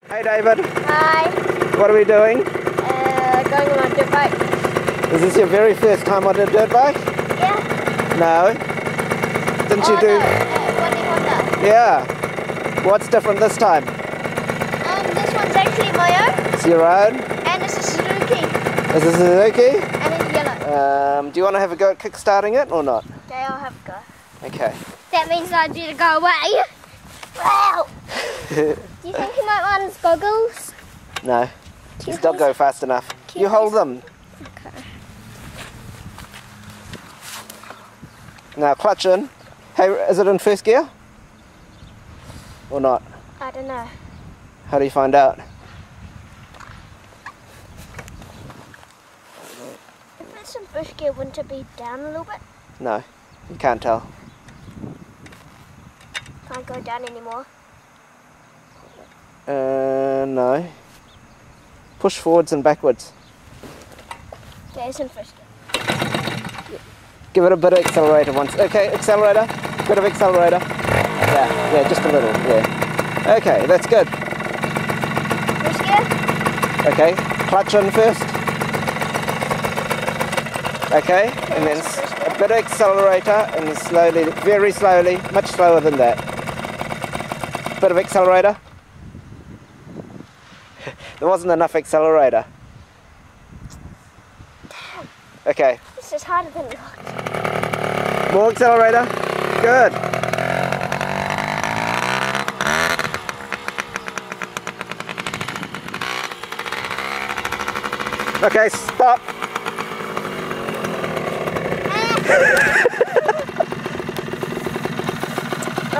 Hey David. Hi. What are we doing? Going on a dirt bike. Is this your very first time on a dirt bike? Yeah. No? Didn't you do? No, Honda. Yeah. What's different this time? This one's actually my own. It's your own? And it's a Suzuki. Is this a Suzuki? And it's yellow. Do you want to have a go at kick-starting it or not? Okay, I'll have a go. Okay. That means I need to go away. Wow. Do you think he might want his goggles? No. Just don't go fast enough. You hold them. Okay. Now clutch in. Hey, is it in first gear? Or not? I don't know. How do you find out? If it's in first gear, wouldn't it be down a little bit? No. You can't tell. Can't go down anymore. No. Push forwards and backwards. Okay, it's in first gear. Give it a bit of accelerator once. Okay, accelerator. Bit of accelerator. Yeah, just a little. Yeah. Okay, that's good. First gear? Okay, clutch in first. Okay, and then a bit of accelerator and slowly, very slowly, much slower than that. Bit of accelerator. There wasn't enough accelerator. Okay. This is harder than it looks. More accelerator. Good. Okay, stop.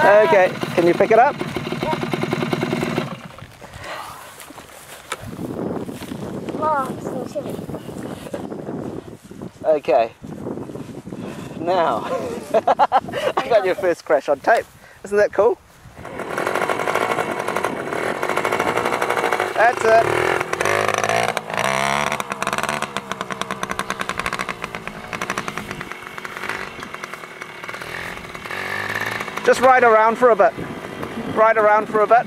Okay, can you pick it up? Oh, so silly. Okay. Now, I got your first crash on tape. Isn't that cool? That's it. Just ride around for a bit. Ride around for a bit.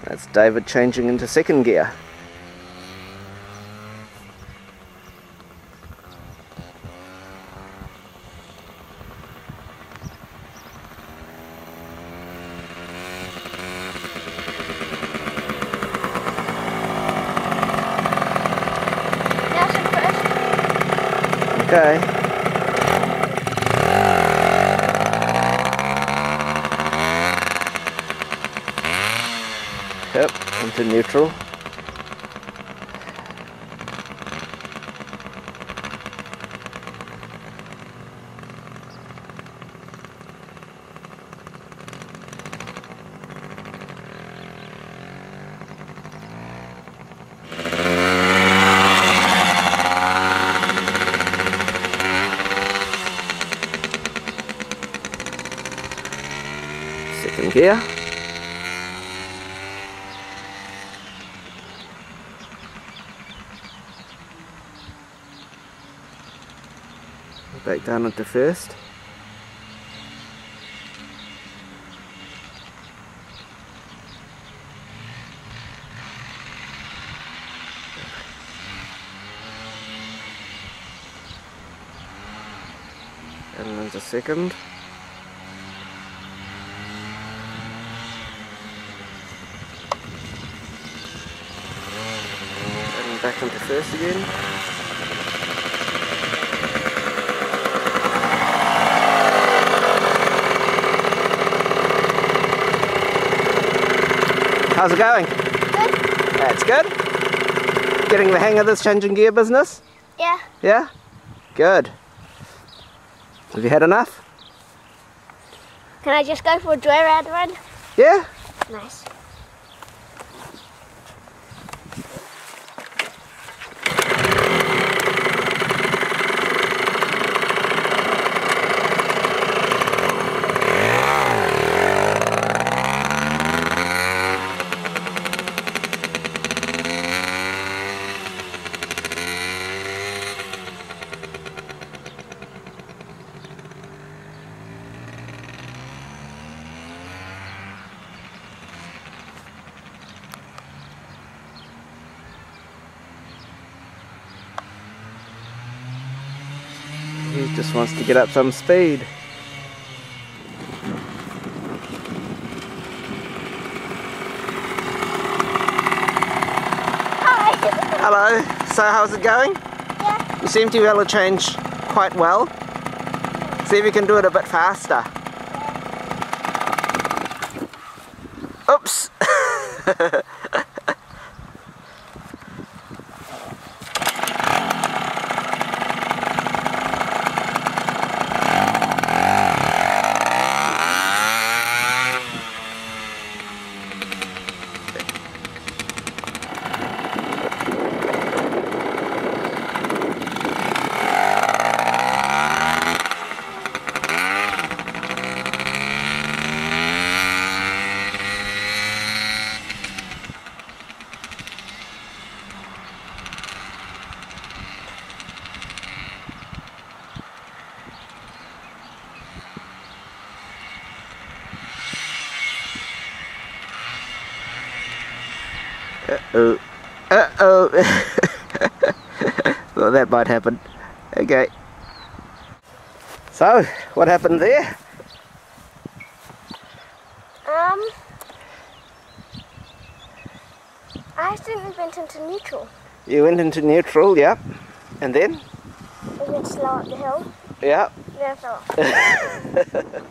That's David changing into second gear. Okay. Yep, into neutral. Changing gear. Back down into first. And into second. And back into first again. How's it going? Good. That's good. Getting the hang of this changing gear business? Yeah. Yeah? Good. Have you had enough? Can I just go for a joyride run? Yeah? Nice. He just wants to get up some speed. Hi. Hello, so how's it going? Yeah. You seem to be able to change quite well. See if you can do it a bit faster. Oops! Uh-oh. Uh-oh. Well, that might happen. Okay. So, what happened there? I accidentally went into neutral. You went into neutral, yep. And then? I went slow up the hill. Yep. Then I fell off.